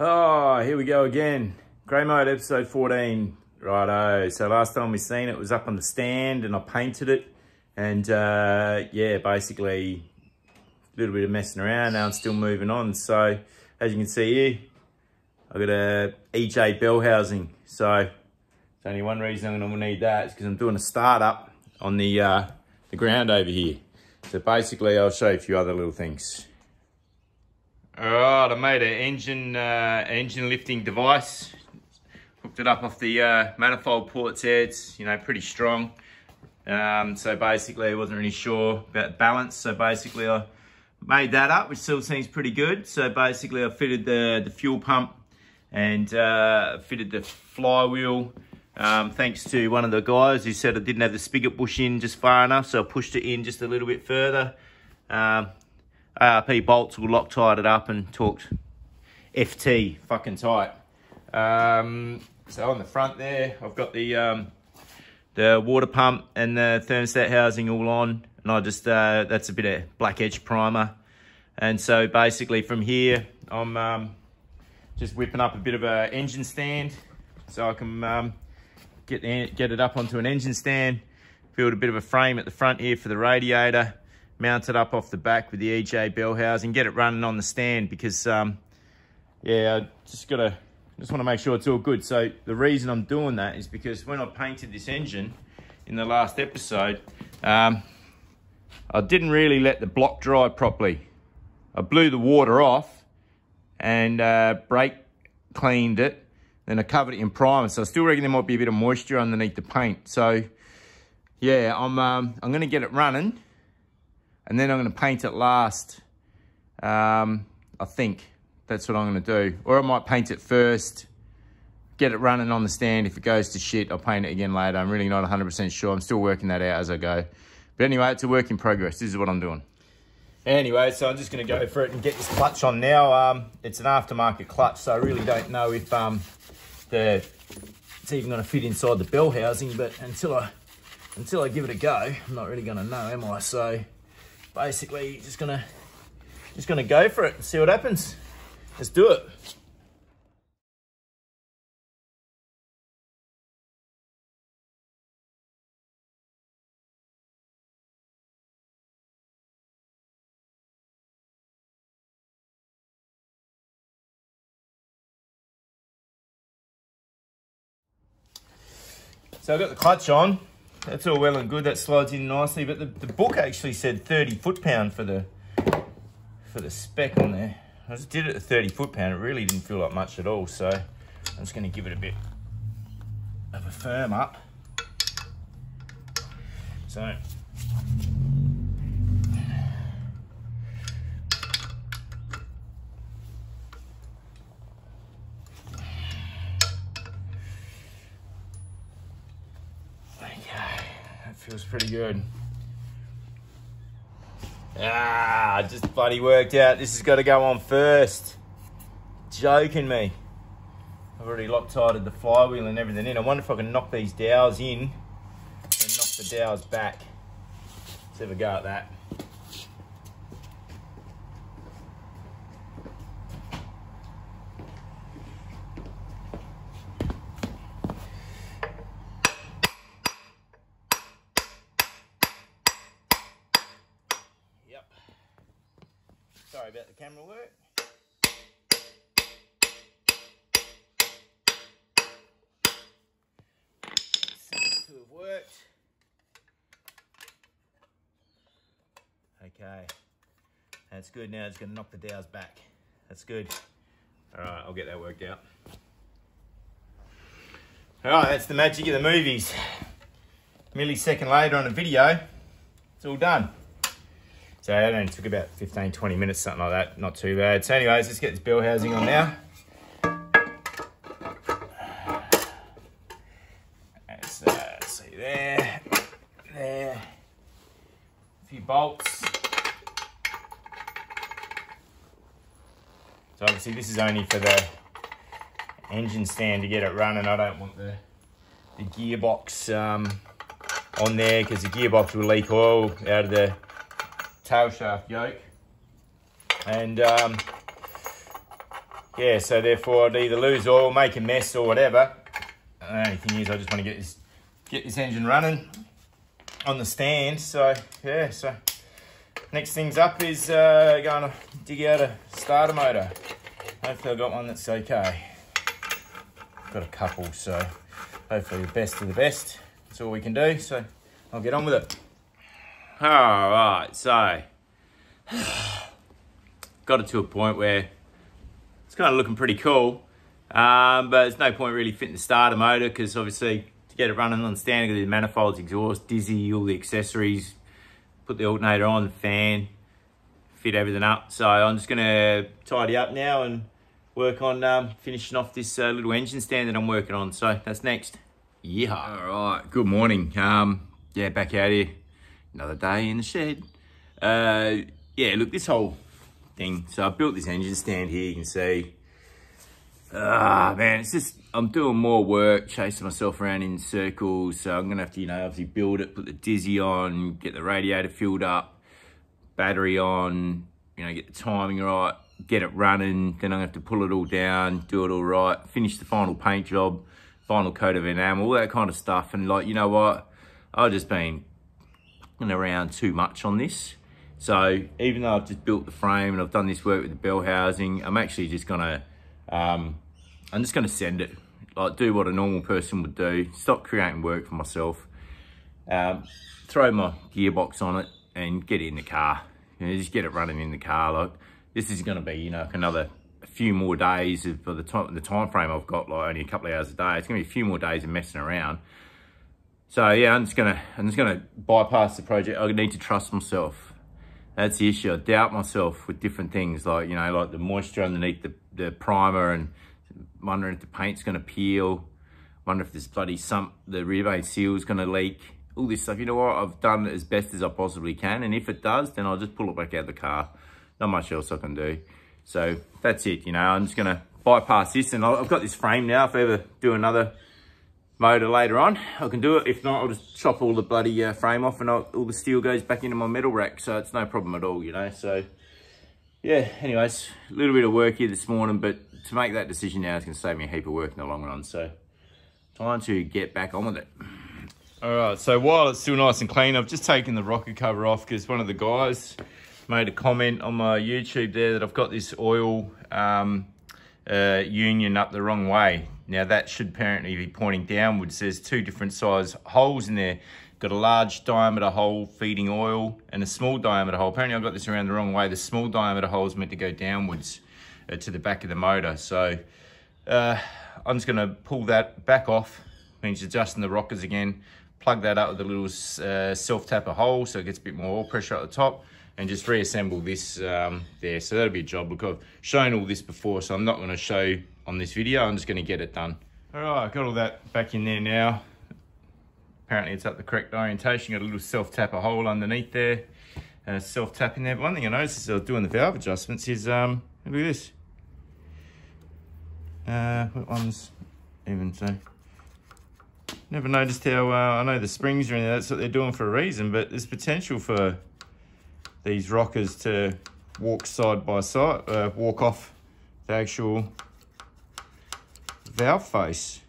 Oh, here we go again. Grey Mode episode 14. Righto. So last time we seen it was up on the stand and I painted it. And yeah, basically a little bit of messing around. Now I'm still moving on. So as you can see here, I've got a EJ bell housing. So there's only one reason I'm going to need that. It's because I'm doing a startup on the ground over here. So basically I'll show you a few other little things. Alright, I made an engine lifting device. Hooked it up off the manifold ports there. It's, you know, pretty strong. So basically I wasn't really sure about balance. So basically I made that up, which still seems pretty good. So basically I fitted the fuel pump and fitted the flywheel. Thanks to one of the guys who said I didn't have the spigot bush in just far enough. So I pushed it in just a little bit further. ARP bolts will Loctite it up and torqued FT fucking tight. So on the front there, I've got the water pump and the thermostat housing all on, and I just that's a bit of black edge primer. And so basically from here, I'm just whipping up a bit of a engine stand so I can get it up onto an engine stand. Build a bit of a frame at the front here for the radiator. Mount it up off the back with the EJ bell housing, get it running on the stand because, yeah, I just want to make sure it's all good. So the reason I'm doing that is because when I painted this engine in the last episode, I didn't really let the block dry properly. I blew the water off and brake cleaned it, then I covered it in primer. So I still reckon there might be a bit of moisture underneath the paint. So yeah, I'm going to get it running. And then I'm going to paint it last. I think that's what I'm going to do. Or I might paint it first, get it running on the stand. If it goes to shit, I'll paint it again later. I'm really not 100% sure. I'm still working that out as I go. But anyway, it's a work in progress. This is what I'm doing. Anyway, so I'm just going to go for it and get this clutch on now. It's an aftermarket clutch, so I really don't know if it's even going to fit inside the bell housing. But until I give it a go, I'm not really going to know, am I? So basically, just gonna go for it and see what happens. Let's do it. So I've got the clutch on. That's all well and good, that slides in nicely, but the book actually said 30 foot-pound for the spec on there. I just did it at 30 foot-pound, it really didn't feel like much at all, so I'm just going to give it a bit of a firm up. So, feels pretty good. Just bloody worked out. This has got to go on first. Joking me. I've already Loctited the flywheel and everything in. I wonder if I can knock these dowels in and knock the dowels back. Let's have a go at that. Sorry about the camera work. Seems to have worked. Okay, that's good. Now it's going to knock the dowels back. That's good. All right, I'll get that worked out. All right, that's the magic of the movies. Millisecond later on a video, it's all done. So it only took about 15, 20 minutes, something like that. Not too bad. So anyways, let's get this bell housing on now. See there, a few bolts. So obviously this is only for the engine stand to get it running. I don't want the gearbox on there because the gearbox will leak oil out of the tail shaft yoke. And yeah, so therefore I'd either lose oil, make a mess or whatever. The only thing is I just want to get this engine running on the stand. So yeah, so next things up is going to dig out a starter motor. Hopefully I've got one that's okay. Got a couple, so hopefully the best of the best. That's all we can do, so I'll get on with it. All right, so got it to a point where it's kind of looking pretty cool, but there's no point really fitting the starter motor because obviously to get it running on stand, got the manifolds, exhaust, dizzy, all the accessories, put the alternator on, the fan, fit everything up. So I'm just gonna tidy up now and work on finishing off this little engine stand that I'm working on. So that's next. Yeah. All right, good morning. Yeah, back out here, another day in the shed. Yeah, look, this whole thing, so I built this engine stand here, you can see. Man, it's just, I'm doing more work, chasing myself around in circles, so I'm gonna have to, you know, obviously build it, put the dizzy on, get the radiator filled up, battery on, you know, get the timing right, get it running, then I'm gonna have to pull it all down, do it all right, finish the final paint job, final coat of enamel, all that kind of stuff. And like, you know what, I've just been around too much on this. So even though I've just built the frame and I've done this work with the bell housing, I'm actually just gonna, I'm just gonna send it, like do what a normal person would do, stop creating work for myself, throw my gearbox on it and get it in the car. You know, just get it running in the car. Like this is gonna be, you know, a few more days of the time frame I've got, like only a couple of hours a day. It's gonna be a few more days of messing around. So yeah, I'm just gonna bypass the project. I need to trust myself. That's the issue. I doubt myself with different things, like, you know, like the moisture underneath the primer, and wondering if the paint's gonna peel, wonder if this bloody the rear vane seal's gonna leak, all this stuff. You know what, I've done it as best as I possibly can, and if it does, then I'll just pull it back out of the car. Not much else I can do. So that's it, you know, I'm just gonna bypass this, and I've got this frame now. If I ever do another motor later on, I can do it. If not, I'll just chop all the bloody frame off and all the steel goes back into my metal rack, so it's no problem at all, you know. So yeah, anyways, a little bit of work here this morning, but to make that decision now is going to save me a heap of work in the long run. So time to get back on with it. All right, so while it's still nice and clean, I've just taken the rocker cover off because one of the guys made a comment on my YouTube there that I've got this oil union up the wrong way. Now that should apparently be pointing downwards. There's two different size holes in there. Got a large diameter hole feeding oil and a small diameter hole. Apparently I've got this around the wrong way. The small diameter hole is meant to go downwards to the back of the motor. So I'm just gonna pull that back off, means adjusting the rockers again, plug that up with a little self-tapper hole so it gets a bit more oil pressure at the top, and just reassemble this there. So that'll be a job. Look, I've shown all this before, so I'm not gonna show on this video. I'm just gonna get it done. All right, got all that back in there now. Apparently it's at the correct orientation. Got a little self-tapper hole underneath there and a self-tap in there. But one thing I noticed as I was doing the valve adjustments is, look at this. What one's even so? Never noticed how, I know the springs are in there, that's what they're doing for a reason, but there's potential for these rockers to walk side by side, walk off the actual valve face.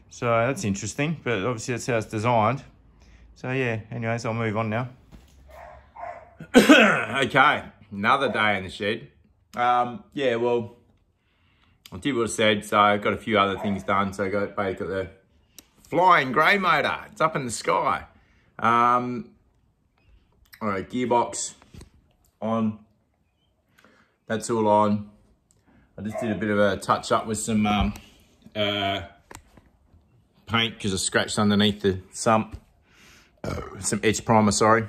So that's interesting, but obviously that's how it's designed. So yeah, anyways, I'll move on now. Okay, another day in the shed. Yeah, well, I did what I said, so I got a few other things done. So I got the flying grey motor. It's up in the sky. All right, gearbox on. That's all on. I just did a bit of a touch up with some paint because I scratched underneath the sump. Some etch primer, sorry.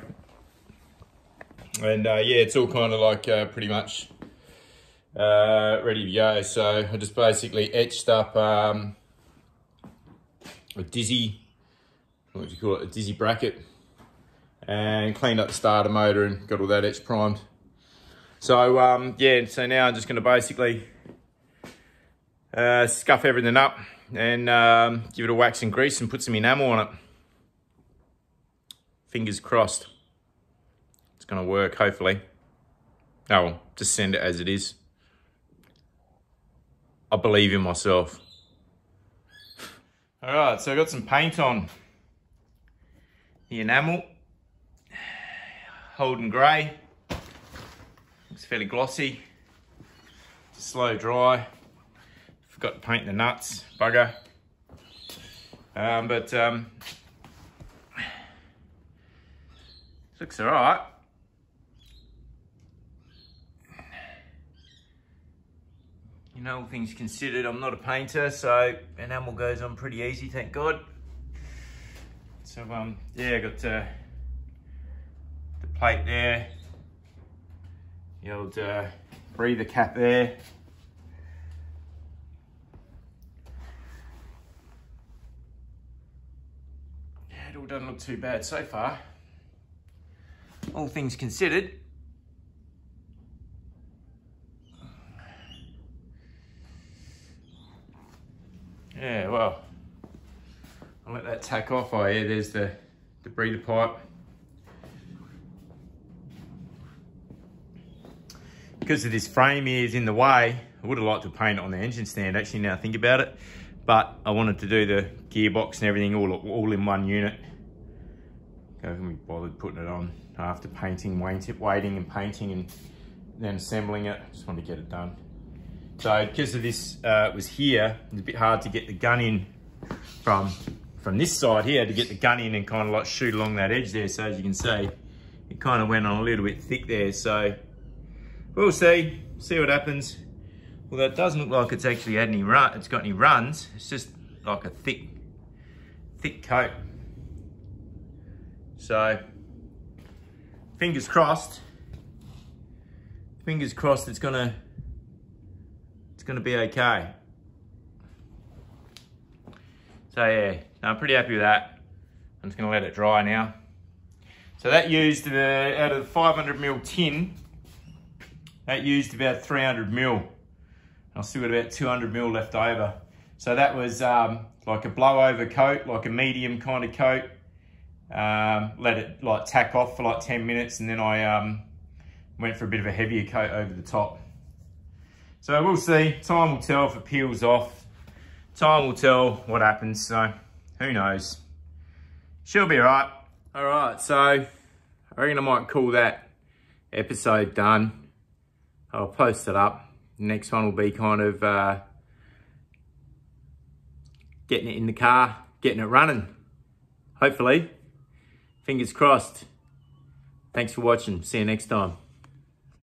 And yeah, it's all kind of like pretty much ready to go. So I just basically etched up a dizzy, what do you call it, a dizzy bracket, and cleaned up the starter motor and got all that etch primed. So yeah, so now I'm just going to basically scuff everything up and give it a wax and grease and put some enamel on it. Fingers crossed it's going to work, hopefully. Oh, well, just send it as it is. I believe in myself. All right, so I got some paint on the enamel. Holden grey. Looks fairly glossy. Slow dry. Forgot to paint the nuts, bugger. Looks all right. You know, all things considered, I'm not a painter, so enamel goes on pretty easy, thank God. So yeah, I got the plate there, the old breather cap there. Yeah, it all doesn't look too bad so far, all things considered. Yeah, well, I'll let that tack off. Oh yeah, there's the breather pipe. Because of this frame here is in the way, I would have liked to paint it on the engine stand actually, now I think about it. But I wanted to do the gearbox and everything all in one unit. I haven't really bothered putting it on after painting, waiting and painting and then assembling it. Just wanted to get it done. So because of this was here, it's a bit hard to get the gun in from this side here, to get the gun in and kind of like shoot along that edge there. So as you can see, it kind of went on a little bit thick there. So we'll see what happens. Although it doesn't look like it's actually had any it's got any runs. It's just like a thick coat. So fingers crossed. Fingers crossed it's gonna be okay. So yeah, I'm pretty happy with that. I'm just gonna let it dry now. So that used, out of the 500ml tin, that used about 300ml. I've still got about 200ml left over. So that was like a blowover coat, like a medium kind of coat. Let it like tack off for like 10 minutes, and then I went for a bit of a heavier coat over the top. So we'll see, time will tell if it peels off. Time will tell what happens, so who knows. She'll be all right. All right, so I reckon I might call that episode done. I'll post it up. The next one will be kind of getting it in the car, getting it running, hopefully. Fingers crossed. Thanks for watching. See you next time.